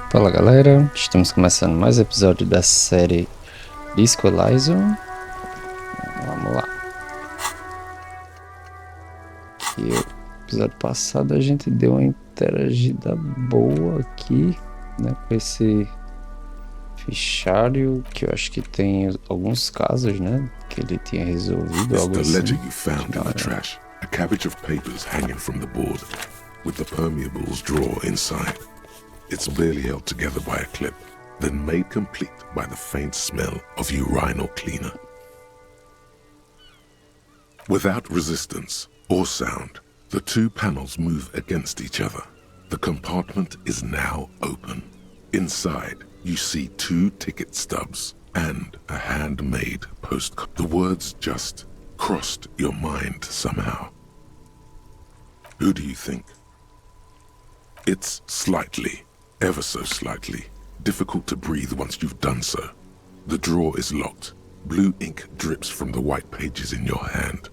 Fala galera, estamos começando mais um episódio da série Disco Elysium. Vamos lá. Que o episódio passado a gente deu uma interagida boa aqui, né, com esse fichário que eu acho que tem alguns casos, né, que ele tinha resolvido algo assim. It's the ledger you found in the trash. A cabbage of papers hanging from the board, with the permeables drawer inside. It's barely held together by a clip, then made complete by the faint smell of urinal cleaner. Without resistance or sound, the two panels move against each other. The compartment is now open. Inside, you see two ticket stubs and a handmade postcard. The words just crossed your mind somehow. Who do you think? It's slightly, ever so slightly, difficult to breathe once you've done so. The drawer is locked. Blue ink drips from the white pages in your hand.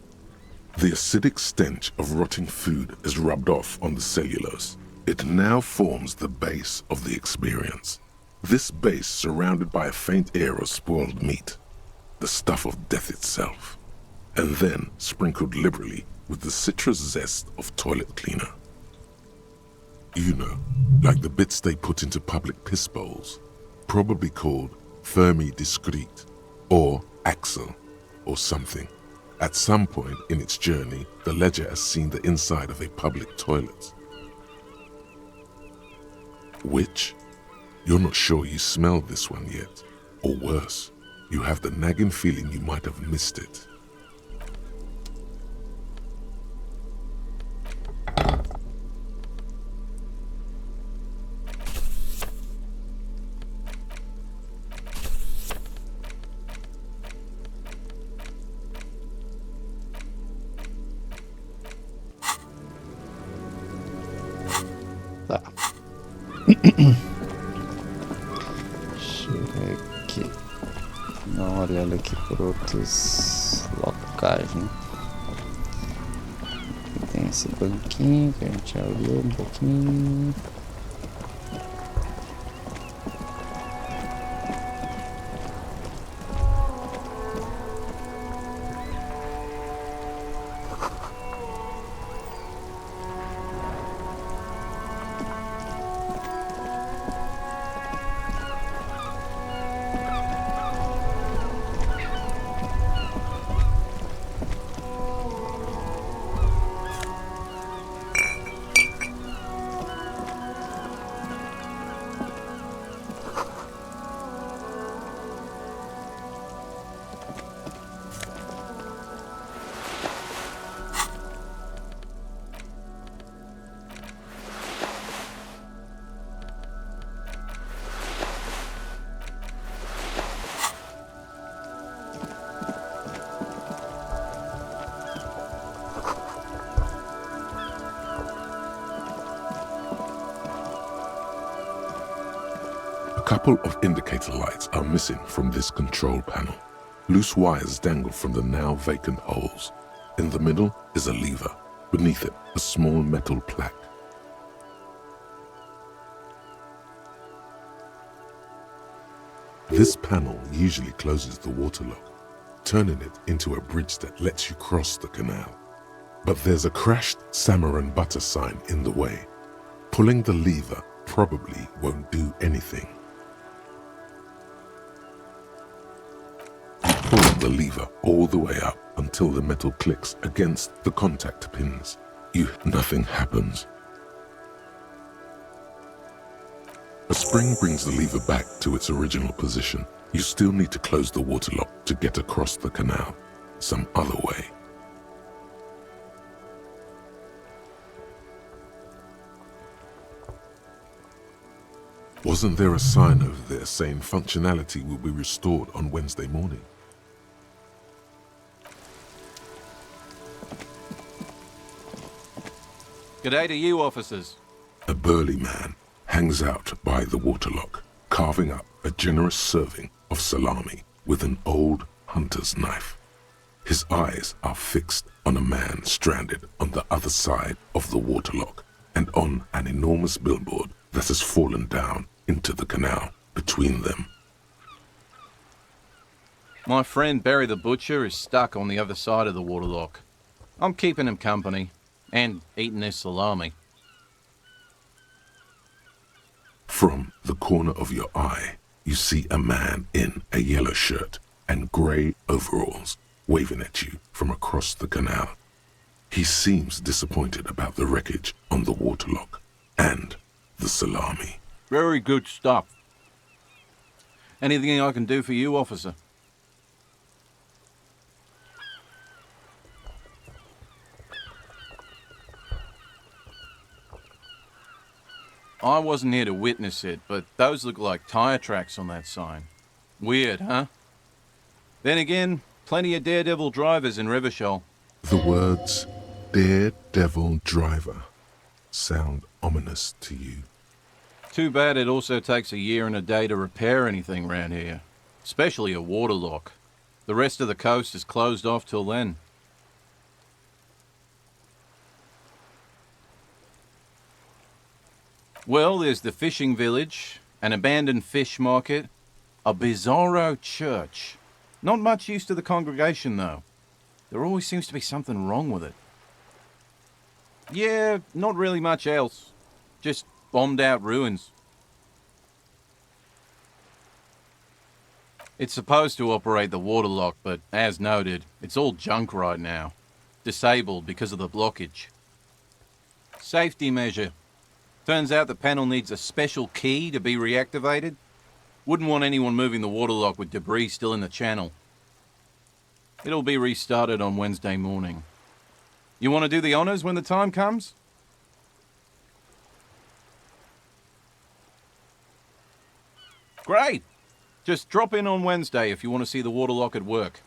The acidic stench of rotting food is rubbed off on the cellulose. It now forms the base of the experience. This base surrounded by a faint air of spoiled meat, the stuff of death itself, and then sprinkled liberally with the citrus zest of toilet cleaner. You know, like the bits they put into public piss bowls, probably called Fermi Discrete, or Axle, or something. At some point in its journey, the ledger has seen the inside of a public toilet. Which? You're not sure you smelled this one yet. Or worse, you have the nagging feeling you might have missed it. Tá. Chega aqui. Dá uma olhada aqui por outros locais, né? Aqui tem esse banquinho que a gente já olhou um pouquinho. A couple of indicator lights are missing from this control panel. Loose wires dangle from the now vacant holes. In the middle is a lever. Beneath it, a small metal plaque. This panel usually closes the water lock, turning it into a bridge that lets you cross the canal. But there's a crashed salmon and butter sign in the way. Pulling the lever probably won't do anything. Pull the lever all the way up until the metal clicks against the contact pins. Nothing happens. A spring brings the lever back to its original position. You still need to close the water lock to get across the canal, some other way. Wasn't there a sign over there saying functionality will be restored on Wednesday morning? G'day to you, officers. A burly man hangs out by the waterlock, carving up a generous serving of salami with an old hunter's knife. His eyes are fixed on a man stranded on the other side of the waterlock and on an enormous billboard that has fallen down into the canal between them. My friend Barry the Butcher is stuck on the other side of the waterlock. I'm keeping him company and eating his salami. From the corner of your eye, you see a man in a yellow shirt and grey overalls waving at you from across the canal. He seems disappointed about the wreckage on the waterlock and the salami. Very good stuff. Anything I can do for you, officer? I wasn't here to witness it, but those look like tire tracks on that sign. Weird, huh? Then again, plenty of daredevil drivers in Rivershoal. The words daredevil driver sound ominous to you. Too bad it also takes a year and a day to repair anything round here. Especially a waterlock. The rest of the coast is closed off till then. Well, there's the fishing village, an abandoned fish market, a bizarro church. Not much use to the congregation, though. There always seems to be something wrong with it. Yeah, not really much else. Just bombed out ruins. It's supposed to operate the waterlock, but as noted, it's all junk right now. Disabled because of the blockage. Safety measure. Turns out the panel needs a special key to be reactivated. Wouldn't want anyone moving the waterlock with debris still in the channel. It'll be restarted on Wednesday morning. You want to do the honors when the time comes? Great! Just drop in on Wednesday if you want to see the waterlock at work.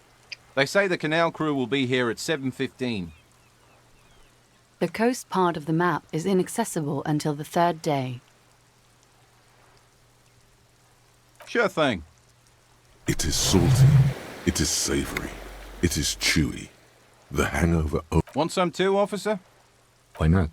They say the canal crew will be here at 7:15. The coast part of the map is inaccessible until the third day. Sure thing. It is salty, it is savory, it is chewy. The hangover... Want some too, officer? Why not?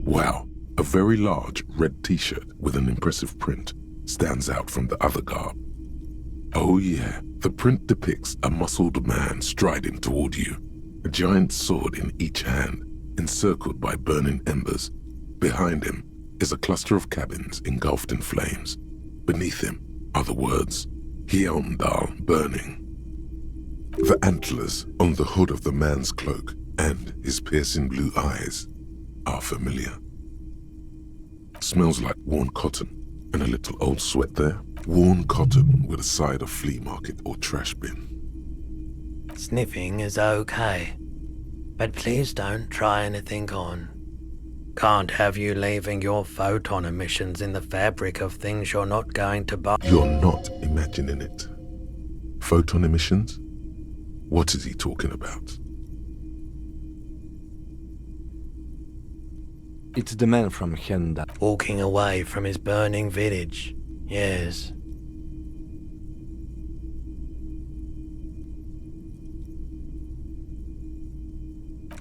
Wow, a very large red t-shirt with an impressive print stands out from the other garb. Oh yeah, the print depicts a muscled man striding toward you, a giant sword in each hand, encircled by burning embers. Behind him is a cluster of cabins engulfed in flames. Beneath him are the words, Heimdall burning. The antlers on the hood of the man's cloak and his piercing blue eyes are familiar. Smells like worn cotton and a little old sweat there. Worn cotton with a side of flea market or trash bin. Sniffing is okay, but please don't try anything on. Can't have you leaving your photon emissions in the fabric of things you're not going to buy. You're not imagining it. Photon emissions? What is he talking about? It's the man from Henda. Walking away from his burning village, yes.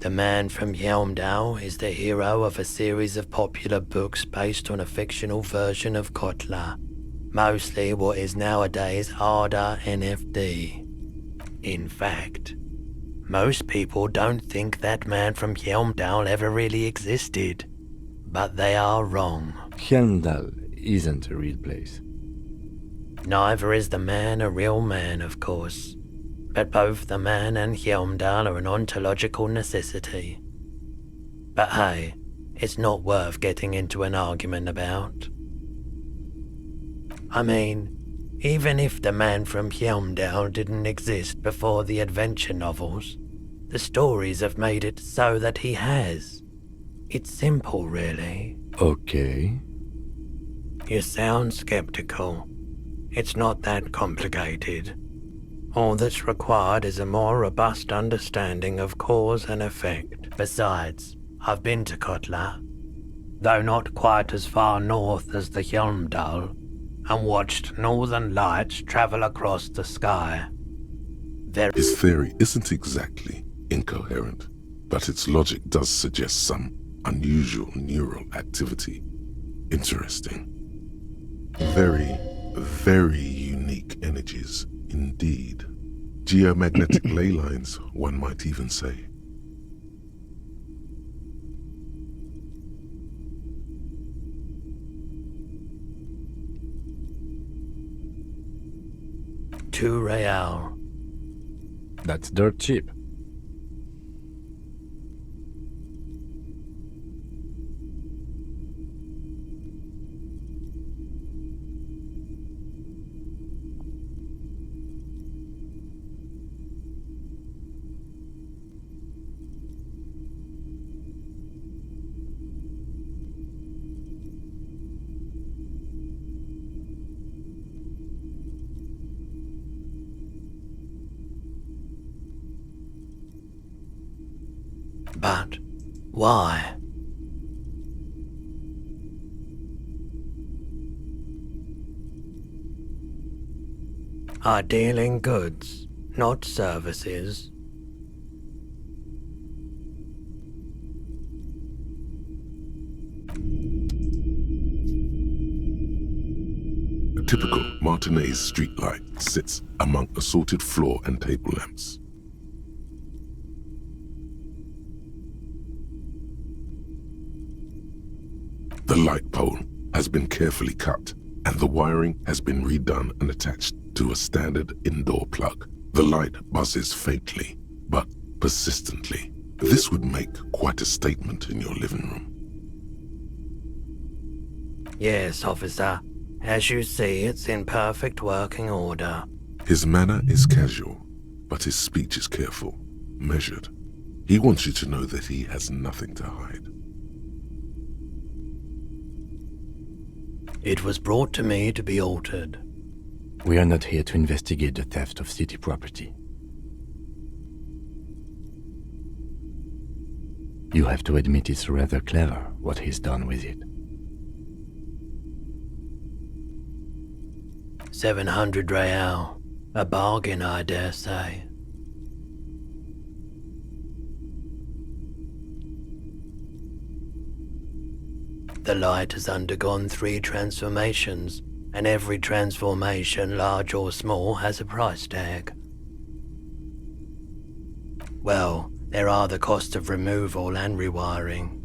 The man from Heimdall is the hero of a series of popular books based on a fictional version of Kotler, mostly what is nowadays ARDA NFD. In fact, most people don't think that man from Heimdall ever really existed, but they are wrong. Hendal isn't a real place. Neither is the man a real man, of course. But both the man and Heimdall are an ontological necessity. But hey, it's not worth getting into an argument about. I mean, Even if the man from Helmdale didn't exist before the adventure novels, the stories have made it so that he has. It's simple, really. Okay. You sound skeptical. It's not that complicated. All that's required is a more robust understanding of cause and effect. Besides, I've been to Kotla, though not quite as far north as the Helmdal, and watched northern lights travel across the sky. His theory isn't exactly incoherent, but its logic does suggest some unusual neural activity. Interesting. Very, very unique energies indeed. Geomagnetic ley lines, one might even say. £2. That's dirt cheap. But why? I deal in goods, not services. A typical Martinez streetlight sits among assorted floor and table lamps. The light pole has been carefully cut, and the wiring has been redone and attached to a standard indoor plug. The light buzzes faintly, but persistently. This would make quite a statement in your living room. Yes, officer. As you see, it's in perfect working order. His manner is casual, but his speech is careful, measured. He wants you to know that he has nothing to hide. It was brought to me to be altered. We are not here to investigate the theft of city property. You have to admit it's rather clever what he's done with it. 700 real. A bargain, I dare say. The light has undergone 3 transformations, and every transformation, large or small, has a price tag. Well, there are the cost of removal and rewiring.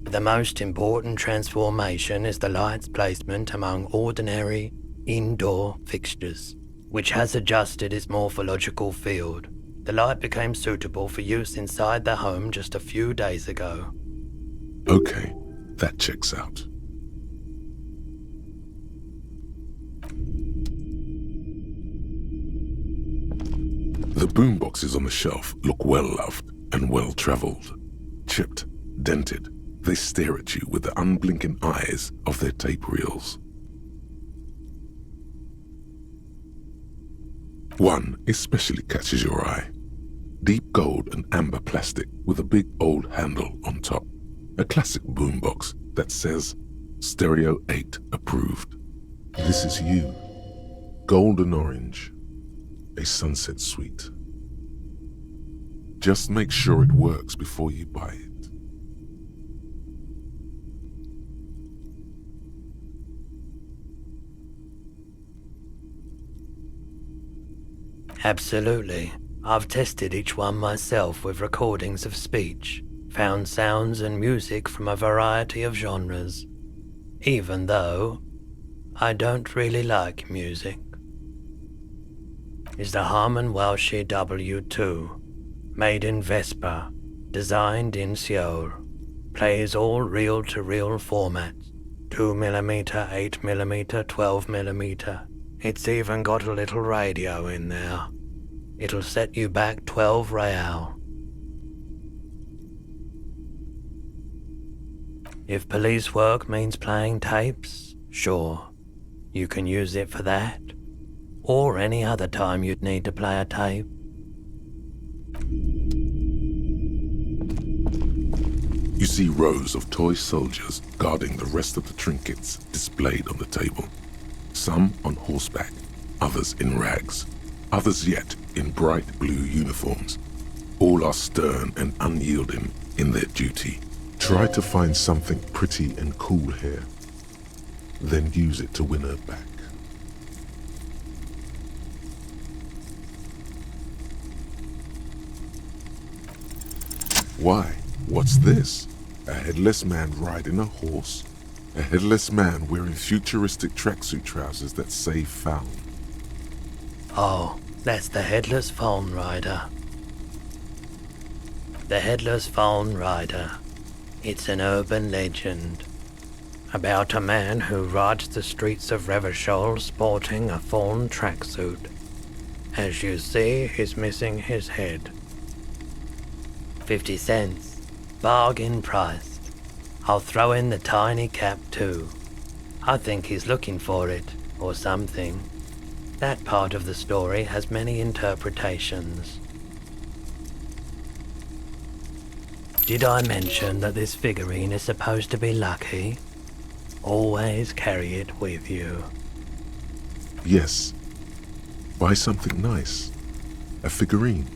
The most important transformation is the light's placement among ordinary indoor fixtures, which has adjusted its morphological field. The light became suitable for use inside the home just a few days ago. Okay, that checks out. The boomboxes on the shelf look well-loved and well-traveled. Chipped, dented, they stare at you with the unblinking eyes of their tape reels. One especially catches your eye. Deep gold and amber plastic with a big old handle on top. A classic boombox that says Stereo 8 approved. This is you. Golden orange. A sunset suite. Just make sure it works before you buy it. Absolutely. I've tested each one myself with recordings of speech, found sounds and music from a variety of genres, even though I don't really like music. Is the Harman Welsh W2, made in Vespa, designed in Seoul, plays all reel-to-reel formats, 2mm, 8mm, 12mm, It's even got a little radio in there. It'll set you back 12 real. If police work means playing tapes, sure, you can use it for that. Or any other time you'd need to play a tape. You see rows of toy soldiers guarding the rest of the trinkets displayed on the table. Some on horseback, others in rags, others yet in bright blue uniforms. All are stern and unyielding in their duty. Try to find something pretty and cool here, then use it to win her back. Why? What's this? A headless man riding a horse? A headless man wearing futuristic tracksuit trousers that say found. Oh, that's the Headless Phone Rider. The Headless Phone Rider. It's an urban legend about a man who rides the streets of Revachol sporting a fawn tracksuit. As you see, he's missing his head. 50 cents. Bargain priced. I'll throw in the tiny cap too. I think he's looking for it, or something. That part of the story has many interpretations. Did I mention that this figurine is supposed to be lucky? Always carry it with you. Yes. Buy something nice. A figurine.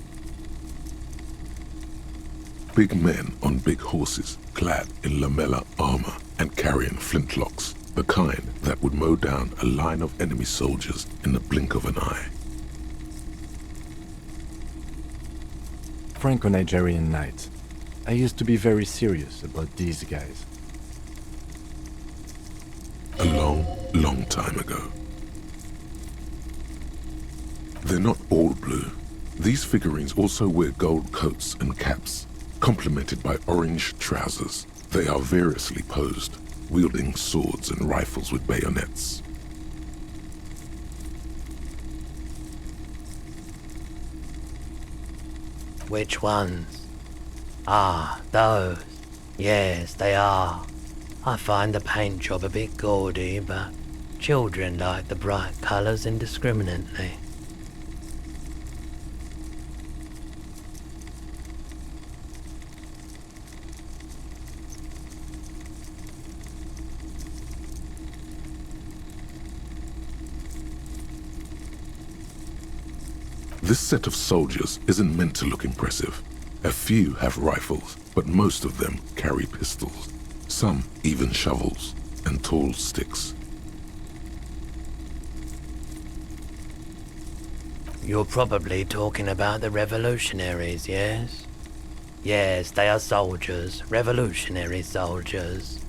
Big men on big horses, clad in lamella armor and carrying flintlocks, the kind that would mow down a line of enemy soldiers in the blink of an eye. Franco-Nigerian knight. I used to be very serious about these guys. A long, long time ago. They're not all blue. These figurines also wear gold coats and caps, complemented by orange trousers. They are variously posed, wielding swords and rifles with bayonets. Which ones? Ah, those. Yes, they are. I find the paint job a bit gaudy, but children like the bright colours indiscriminately. This set of soldiers isn't meant to look impressive. A few have rifles, but most of them carry pistols. Some even shovels and tall sticks. You're probably talking about the revolutionaries, yes? Yes, they are soldiers, revolutionary soldiers.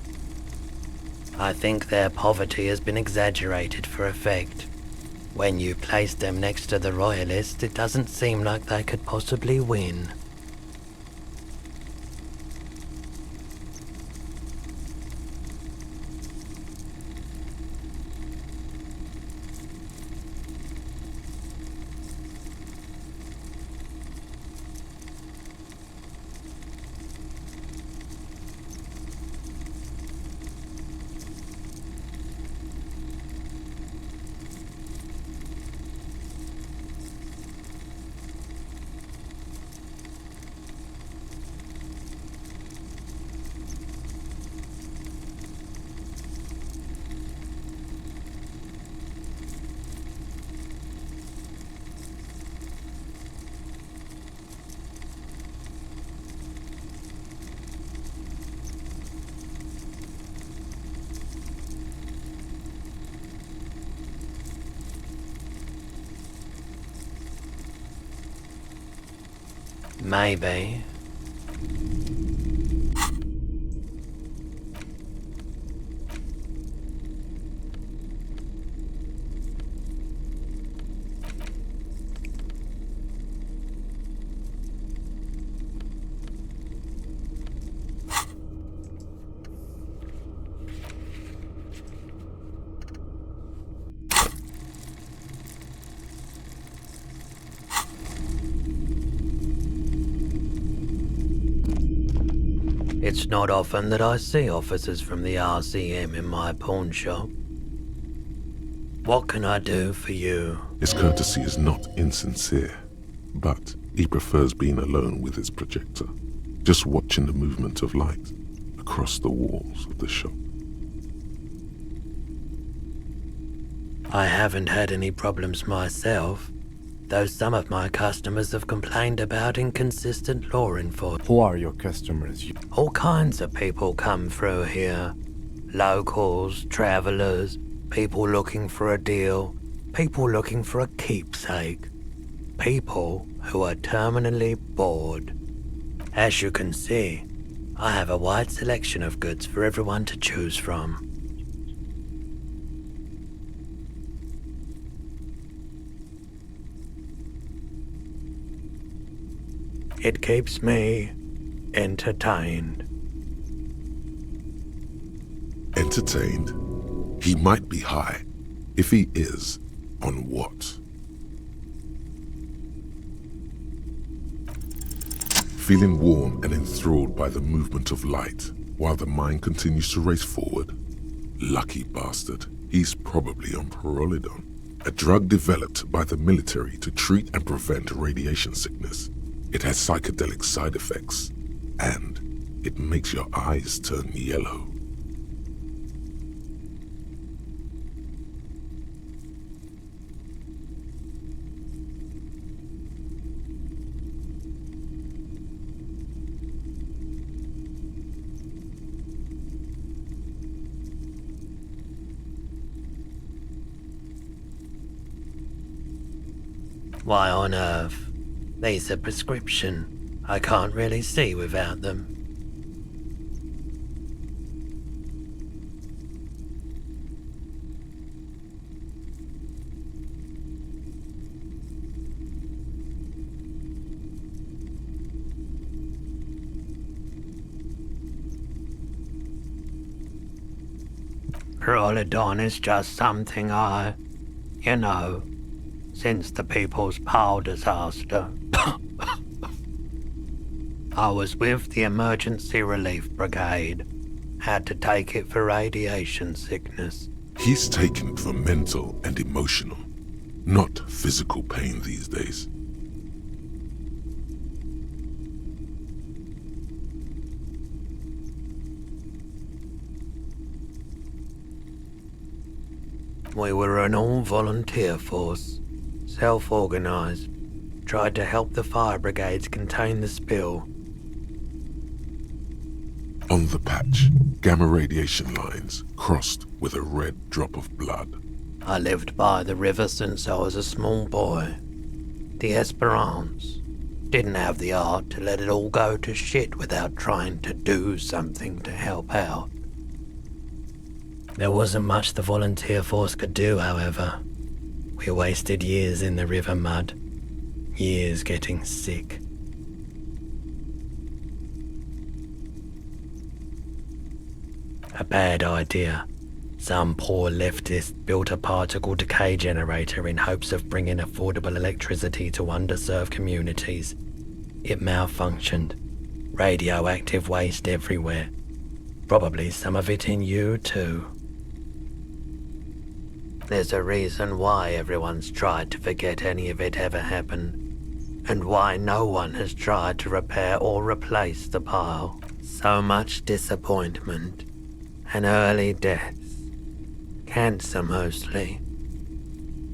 I think their poverty has been exaggerated for effect. When you place them next to the royalists, it doesn't seem like they could possibly win. Maybe. It's not often that I see officers from the RCM in my pawn shop. What can I do for you? His courtesy is not insincere, but he prefers being alone with his projector, just watching the movement of light across the walls of the shop. I haven't had any problems myself, though some of my customers have complained about inconsistent law enforcement. Who are your customers? All kinds of people come through here. Locals, travelers, people looking for a deal, people looking for a keepsake, people who are terminally bored. As you can see, I have a wide selection of goods for everyone to choose from. It keeps me entertained. Entertained? He might be high. If he is, on what? Feeling warm and enthralled by the movement of light, while the mind continues to race forward? Lucky bastard, he's probably on Perolidon, a drug developed by the military to treat and prevent radiation sickness. It has psychedelic side effects, and it makes your eyes turn yellow. Why on earth? These are prescription. I can't really see without them. Perolidon is just something since the People's Power disaster. I was with the Emergency Relief Brigade. Had to take it for radiation sickness. He's taken it for mental and emotional, not physical pain these days. We were an all-volunteer force, self-organized, tried to help the fire brigades contain the spill. On the patch, gamma radiation lines crossed with a red drop of blood. I lived by the river since I was a small boy. The Esperance didn't have the art to let it all go to shit without trying to do something to help out. There wasn't much the volunteer force could do, however. We wasted years in the river mud, years getting sick. A bad idea. Some poor leftist built a particle decay generator in hopes of bringing affordable electricity to underserved communities. It malfunctioned. Radioactive waste everywhere. Probably some of it in you too. There's a reason why everyone's tried to forget any of it ever happened, and why no one has tried to repair or replace the pile. So much disappointment, and early deaths, cancer mostly.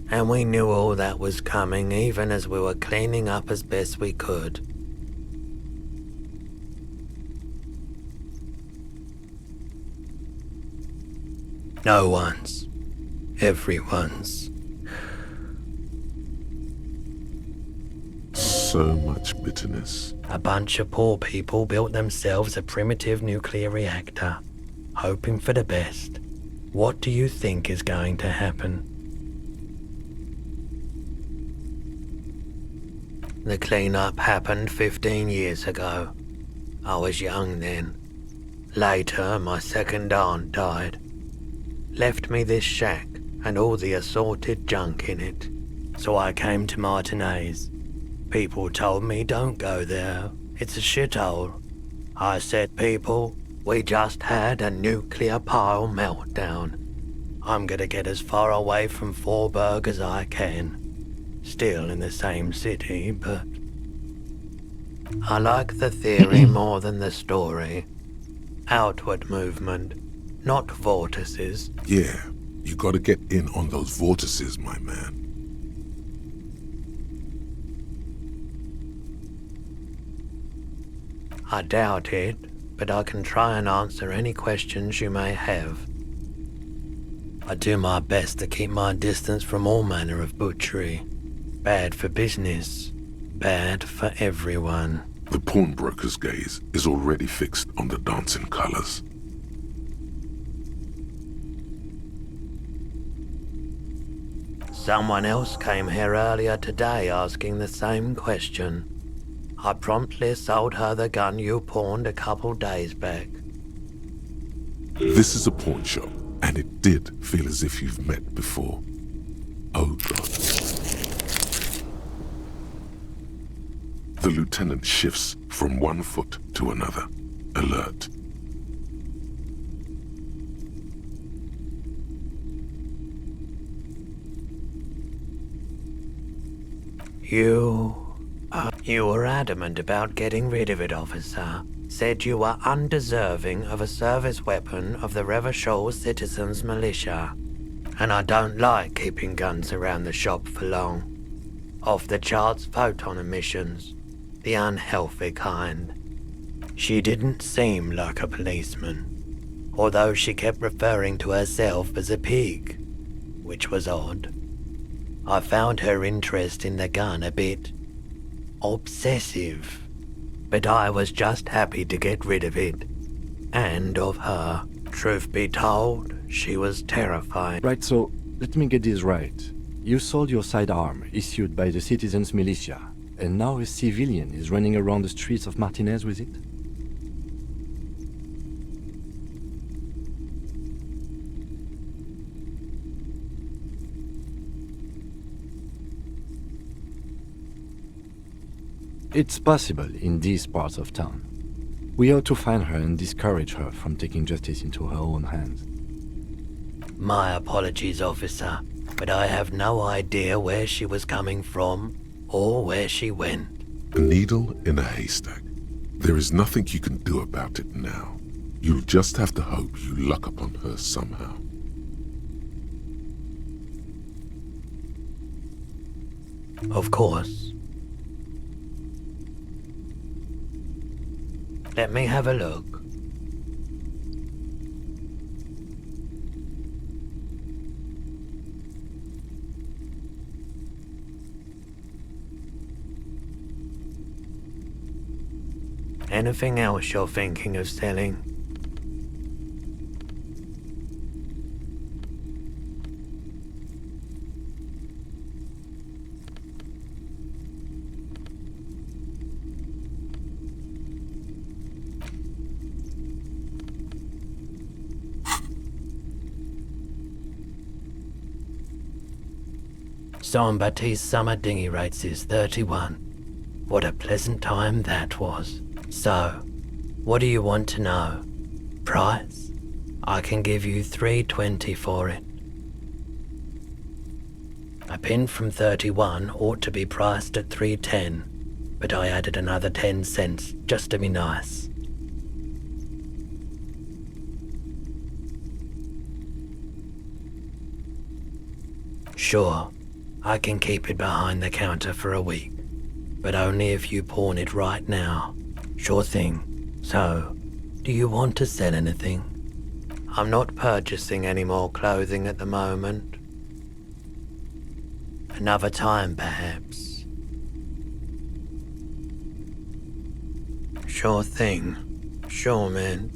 And we knew all that was coming even as we were cleaning up as best we could. No one's. Everyone's. So much bitterness. A bunch of poor people built themselves a primitive nuclear reactor, hoping for the best. What do you think is going to happen? The cleanup happened 15 years ago. I was young then. Later, my second aunt died. Left me this shack and all the assorted junk in it. So I came to Martinez. People told me don't go there. It's a shithole. I said, people, we just had a nuclear pile meltdown. I'm gonna get as far away from Forberg as I can. Still in the same city, but... I like the theory more than the story. Outward movement, not vortices. Yeah, you gotta get in on those vortices, my man. I doubt it, but I can try and answer any questions you may have. I do my best to keep my distance from all manner of butchery. Bad for business, bad for everyone. The pawnbroker's gaze is already fixed on the dancing colors. Someone else came here earlier today asking the same question. I promptly sold her the gun you pawned a couple days back. This is a pawn shop, and it did feel as if you've met before. Oh God. The lieutenant shifts from one foot to another, alert. You were adamant about getting rid of it, officer. Said you were undeserving of a service weapon of the Revachol Citizens Militia. And I don't like keeping guns around the shop for long. Off-the-charts photon emissions. The unhealthy kind. She didn't seem like a policeman, although she kept referring to herself as a pig, which was odd. I found her interest in the gun a bit obsessive, but I was just happy to get rid of it, and of her. Truth be told, she was terrifying. Right, so let me get this right. You sold your sidearm, issued by the Citizens Militia, and now a civilian is running around the streets of Martinez with it? It's possible in these parts of town. We ought to find her and discourage her from taking justice into her own hands. My apologies, officer, but I have no idea where she was coming from or where she went. A needle in a haystack. There is nothing you can do about it now. You'll just have to hope you luck upon her somehow. Of course. Let me have a look. Anything else you're thinking of selling? Jean-Baptiste's summer dinghy rates is 31. What a pleasant time that was. So, what do you want to know? Price? I can give you $3.20 for it. A pin from 31 ought to be priced at $3.10, but I added another 10 cents just to be nice. Sure, I can keep it behind the counter for a week, but only if you pawn it right now. Sure thing. So, do you want to sell anything? I'm not purchasing any more clothing at the moment. Another time, perhaps. Sure thing. Sure, man.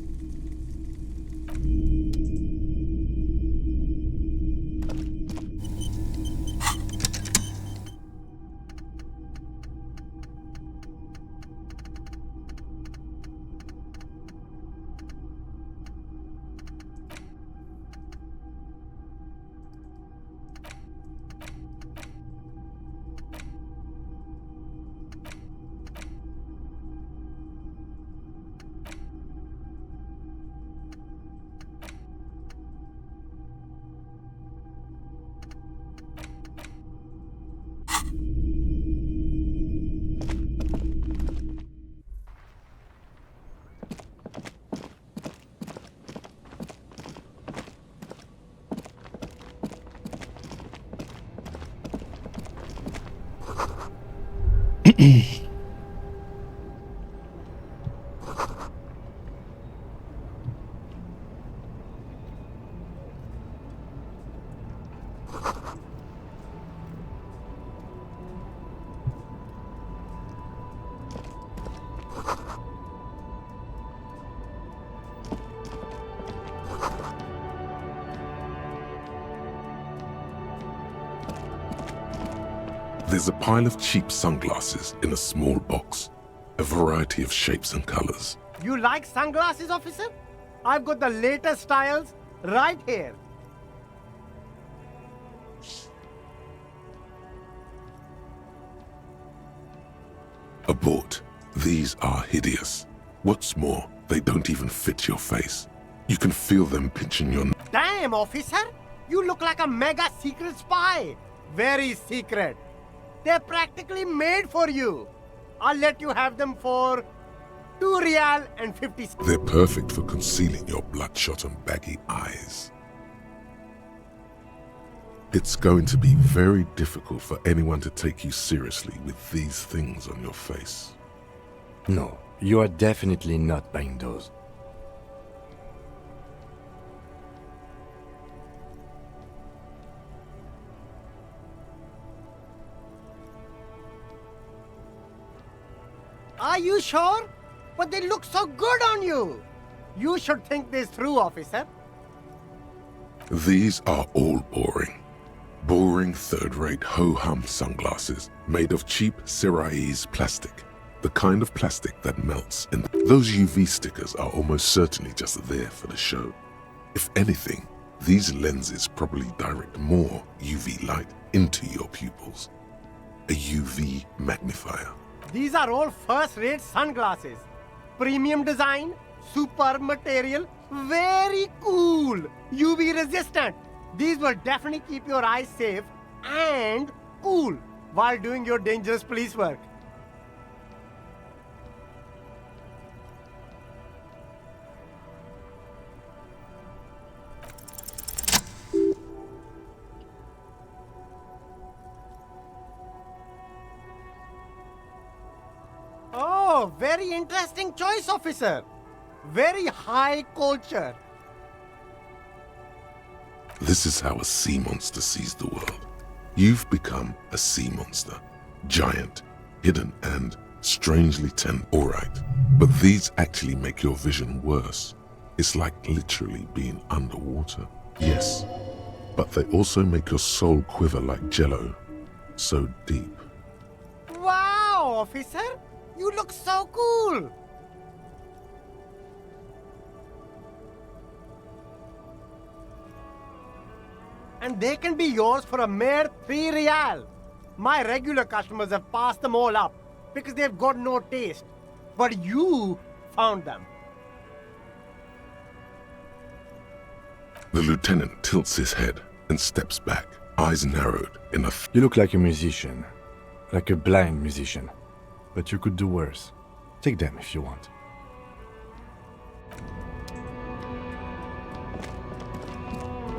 There's a pile of cheap sunglasses in a small box, a variety of shapes and colors. You like sunglasses, officer? I've got the latest styles right here. Abort. These are hideous. What's more, they don't even fit your face. You can feel them pinching your... Damn, officer! You look like a mega secret spy. Very secret. They're practically made for you. I'll let you have them for $2.50. They're perfect for concealing your bloodshot and baggy eyes. It's going to be very difficult for anyone to take you seriously with these things on your face. No, you are definitely not buying those. Are you sure? But they look so good on you. You should think this through, officer. These are all boring. Boring third-rate ho-hum sunglasses made of cheap Cerise plastic. The kind of plastic that melts, and those UV stickers are almost certainly just there for the show. If anything, these lenses probably direct more UV light into your pupils. A UV magnifier. These are all first-rate sunglasses. Premium design, superb material, very cool, UV resistant. These will definitely keep your eyes safe and cool while doing your dangerous police work. Oh, very interesting choice, officer. Very high culture. This is how a sea monster sees the world. You've become a sea monster. Giant, hidden, and strangely tender. Alright, but these actually make your vision worse. It's like literally being underwater. Yes, but they also make your soul quiver like jello. So deep. Wow, officer. You look so cool. And they can be yours for a mere $3. My regular customers have passed them all up because they've got no taste. But you found them. The lieutenant tilts his head and steps back, eyes narrowed in a... You look like a musician. Like a blind musician. But you could do worse. Take them if you want.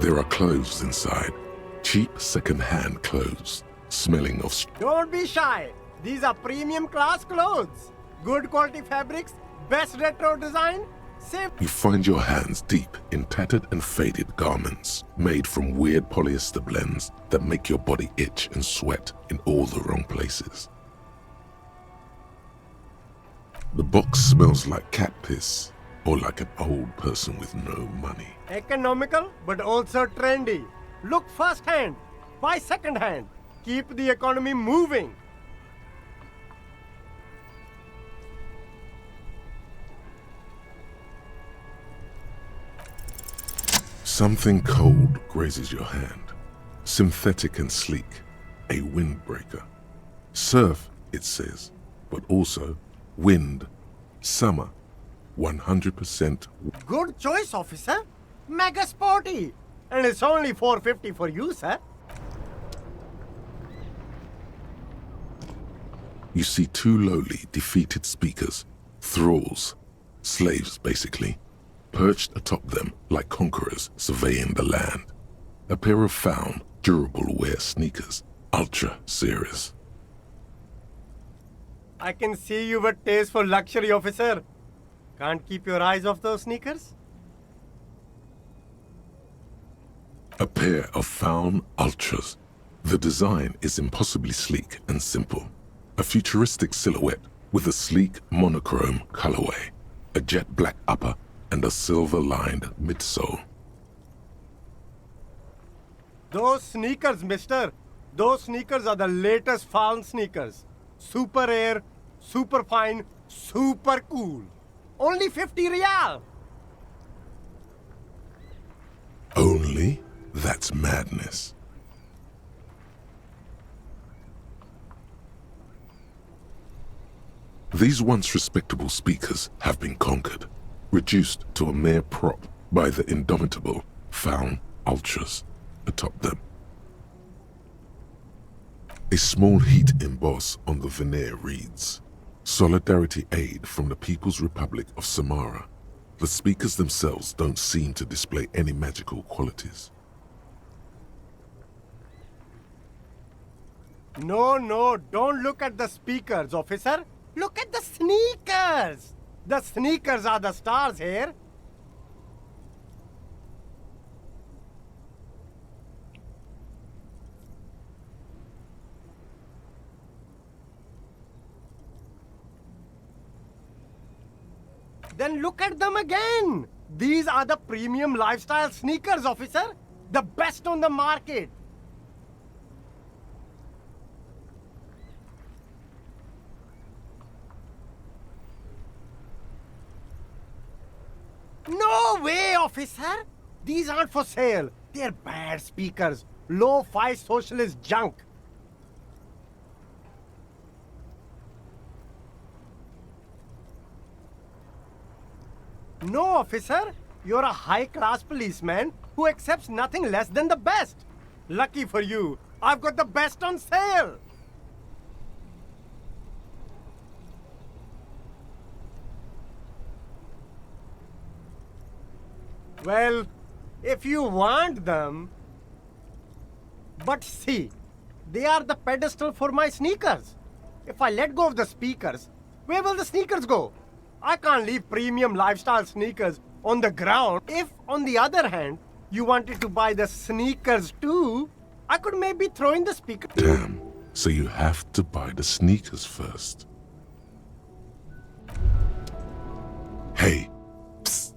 There are clothes inside. Cheap second-hand clothes, smelling of... Don't be shy. These are premium class clothes. Good quality fabrics, best retro design, safe. You find your hands deep in tattered and faded garments made from weird polyester blends that make your body itch and sweat in all the wrong places. The box smells like cat piss or like an old person with no money. Economical, but also trendy. Look first-hand, buy second-hand. Keep the economy moving. Something cold grazes your hand. Synthetic and sleek. A windbreaker. Surf, it says, but also wind, summer, 100%. Good choice, officer. Mega sporty. And it's only $4.50 for you, sir. You see two lowly, defeated speakers, thralls, slaves basically, perched atop them like conquerors surveying the land. A pair of found, durable wear sneakers, ultra serious. I can see you've a taste for luxury, officer. Can't keep your eyes off those sneakers? A pair of Faun Ultras. The design is impossibly sleek and simple. A futuristic silhouette with a sleek monochrome colorway, a jet black upper, and a silver-lined midsole. Those sneakers, mister. Those sneakers are the latest Faun sneakers. Super air, super fine, super cool. Only 50 real. Only? That's madness. These once respectable speakers have been conquered, reduced to a mere prop by the indomitable Faun Ultras atop them. A small heat emboss on the veneer reads, "Solidarity aid from the People's Republic of Samara." The speakers themselves don't seem to display any magical qualities. No, don't look at the speakers, officer. Look at the sneakers. The sneakers are the stars here. Then look at them again. These are the premium lifestyle sneakers, officer. The best on the market. No way, officer. These aren't for sale. They're bad speakers. Low-fi socialist junk. No, officer. You're a high-class policeman who accepts nothing less than the best. Lucky for you, I've got the best on sale. Well, if you want them... But see, they are the pedestal for my sneakers. If I let go of the speakers, where will the sneakers go? I can't leave premium lifestyle sneakers on the ground. If, on the other hand, you wanted to buy the sneakers too, I could maybe throw in the speaker. Damn, so you have to buy the sneakers first. Hey, psst.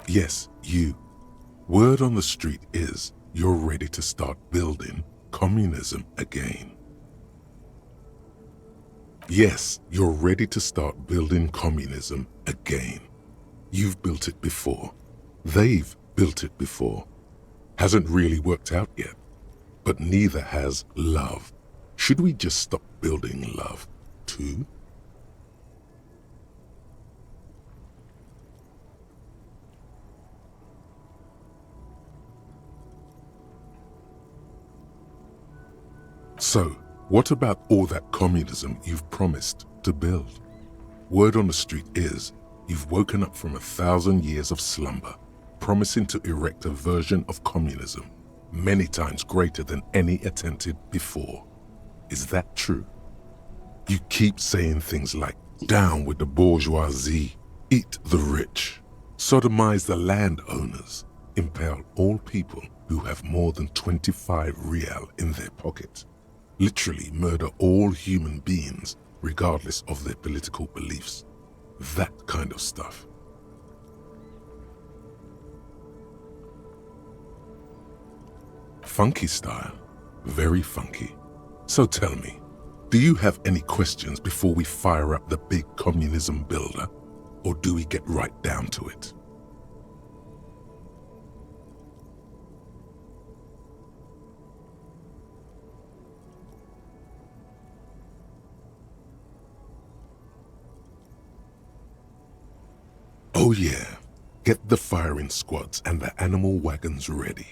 Yes, you. Word on the street is you're ready to start building communism again. Yes, you're ready to start building communism again. You've built it before. They've built it before. Hasn't really worked out yet. But neither has love. Should we just stop building love, too? So, what about all that communism you've promised to build? Word on the street is you've woken up from 1,000 years of slumber, promising to erect a version of communism many times greater than any attempted before. Is that true? You keep saying things like, down with the bourgeoisie, eat the rich, sodomize the landowners, impale all people who have more than 25 real in their pocket. Literally murder all human beings regardless of their political beliefs. That kind of stuff. Funky style. Very funky. So tell me, do you have any questions before we fire up the big communism builder? Or do we get right down to it? Oh yeah, get the firing squads and the animal wagons ready.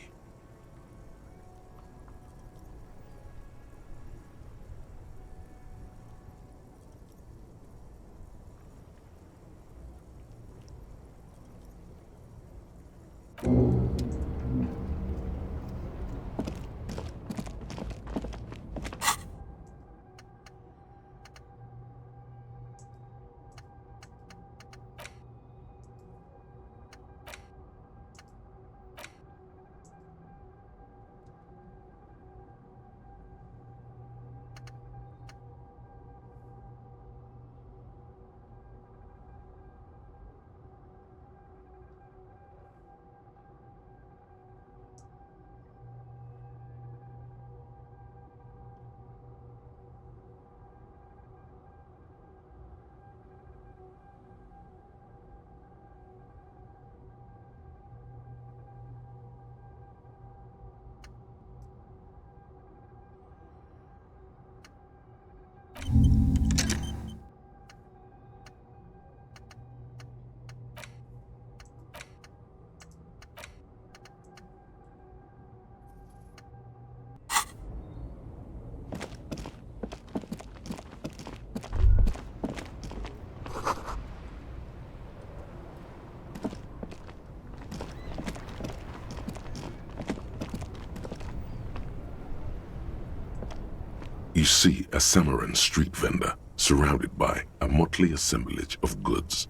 You see a Samaran street vendor surrounded by a motley assemblage of goods.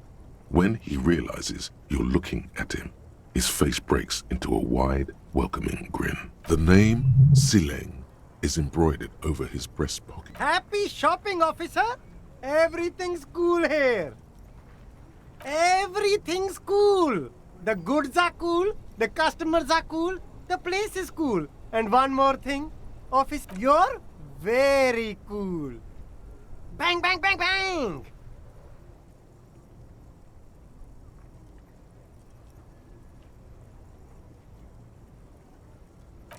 When he realizes you're looking at him, his face breaks into a wide, welcoming grin. The name Sileng is embroidered over his breast pocket. Happy shopping, officer! Everything's cool here. Everything's cool. The goods are cool, the customers are cool, the place is cool. And one more thing, officer, you're very cool. Bang, bang, bang, bang!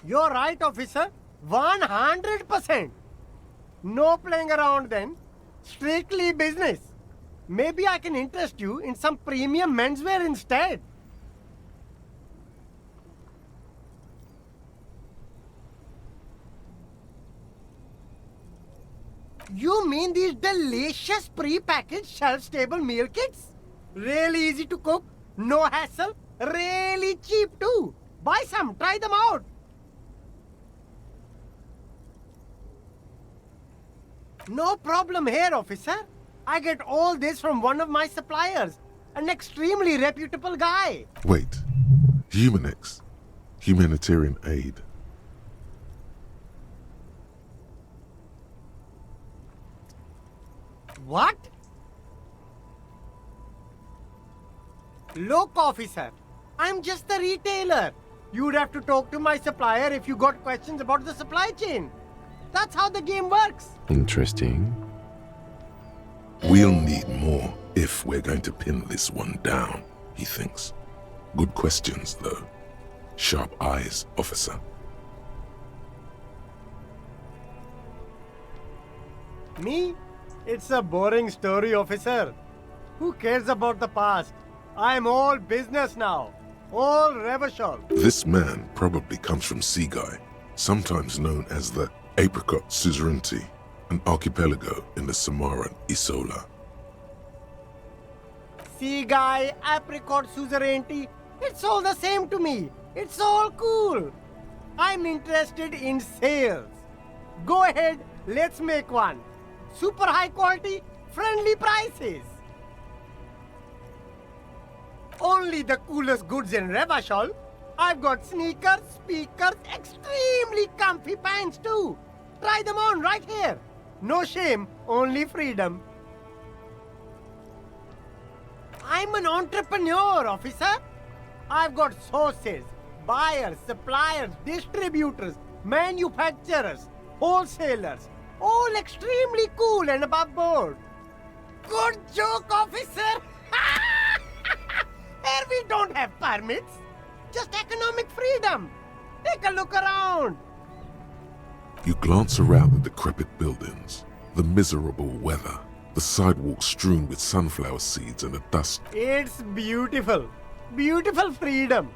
You're right, officer. 100%. No playing around then. Strictly business. Maybe I can interest you in some premium menswear instead. You mean these delicious pre-packaged shelf-stable meal kits? Really easy to cook, no hassle, really cheap too. Buy some, try them out. No problem here, officer. I get all this from one of my suppliers, an extremely reputable guy. Wait, Humanex, humanitarian aid. What? Look, officer, I'm just the retailer. You'd have to talk to my supplier if you got questions about the supply chain. That's how the game works. Interesting. We'll need more if we're going to pin this one down, he thinks. Good questions, though. Sharp eyes, officer. Me? It's a boring story, officer. Who cares about the past? I'm all business now. All Revachol. This man probably comes from Seaguy, sometimes known as the Apricot Suzerainty, an archipelago in the Samaran Isola. Sea guy, apricot suzerainty, it's all the same to me. It's all cool. I'm interested in sales. Go ahead, let's make one. Super high quality, friendly prices. Only the coolest goods in Revachol. I've got sneakers, speakers, extremely comfy pants too. Try them on right here. No shame, only freedom. I'm an entrepreneur, officer. I've got sources, buyers, suppliers, distributors, manufacturers, wholesalers, all extremely cool and above board. Good joke, officer. Here we don't have permits, just economic freedom. Take a look around. You glance around the decrepit buildings, the miserable weather, the sidewalks strewn with sunflower seeds and the dust. It's beautiful. Beautiful freedom.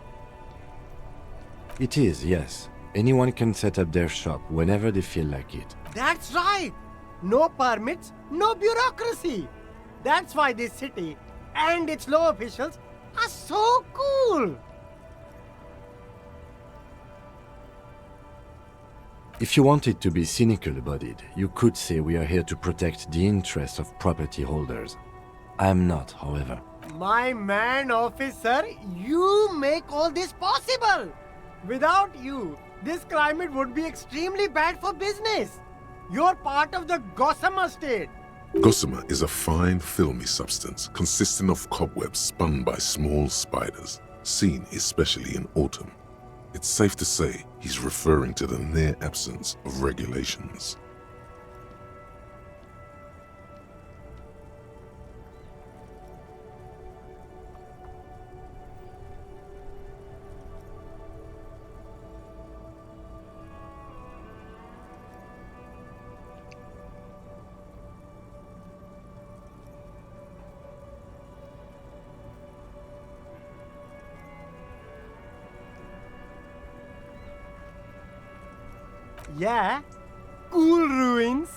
It is, yes. Anyone can set up their shop whenever they feel like it. That's right. No permits, no bureaucracy. That's why this city and its law officials are so cool. If you wanted to be cynical about it, you could say we are here to protect the interests of property holders. I am not, however. My man, officer, you make all this possible. Without you, this climate would be extremely bad for business. You're part of the gossamer state. Gossamer is a fine, filmy substance consisting of cobwebs spun by small spiders, seen especially in autumn. It's safe to say he's referring to the near absence of regulations. Yeah, cool ruins.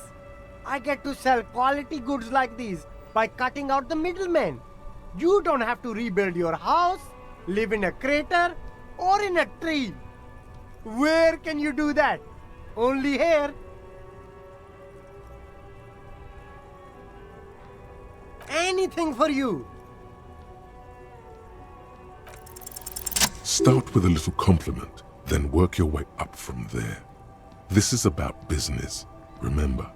I get to sell quality goods like these by cutting out the middlemen. You don't have to rebuild your house, live in a crater, or in a tree. Where can you do that? Only here. Anything for you. Start with a little compliment, then work your way up from there. This is about business, remember.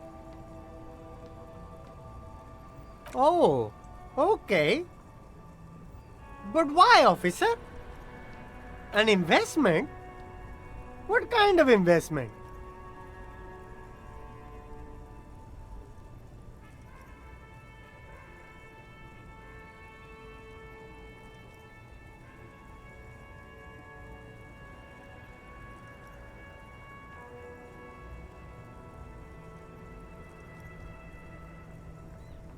Oh, okay. But why, officer? An investment? What kind of investment?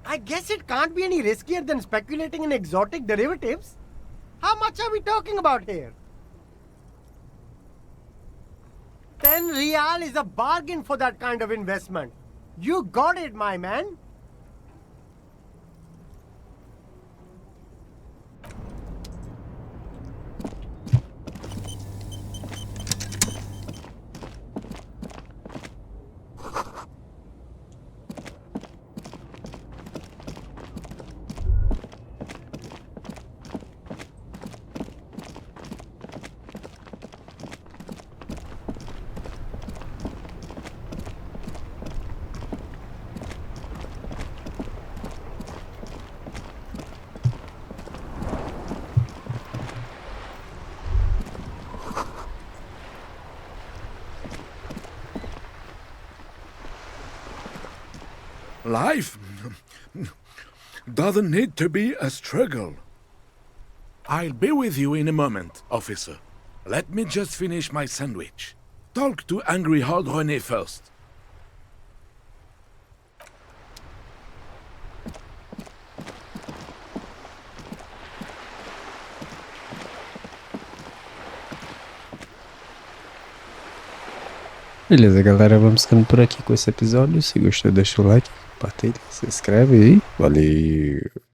I guess it can't be any riskier than speculating in exotic derivatives. How much are we talking about here? 10 real is a bargain for that kind of investment. You got it, my man. Life doesn't need to be a struggle. I'll be with you in a moment, officer. Let me just finish my sandwich. Talk to Angry Hard René first. Beleza, galera, vamos ficando por aqui com esse episódio. Se gostou, deixa o like, compartilha, se inscreve e valeu!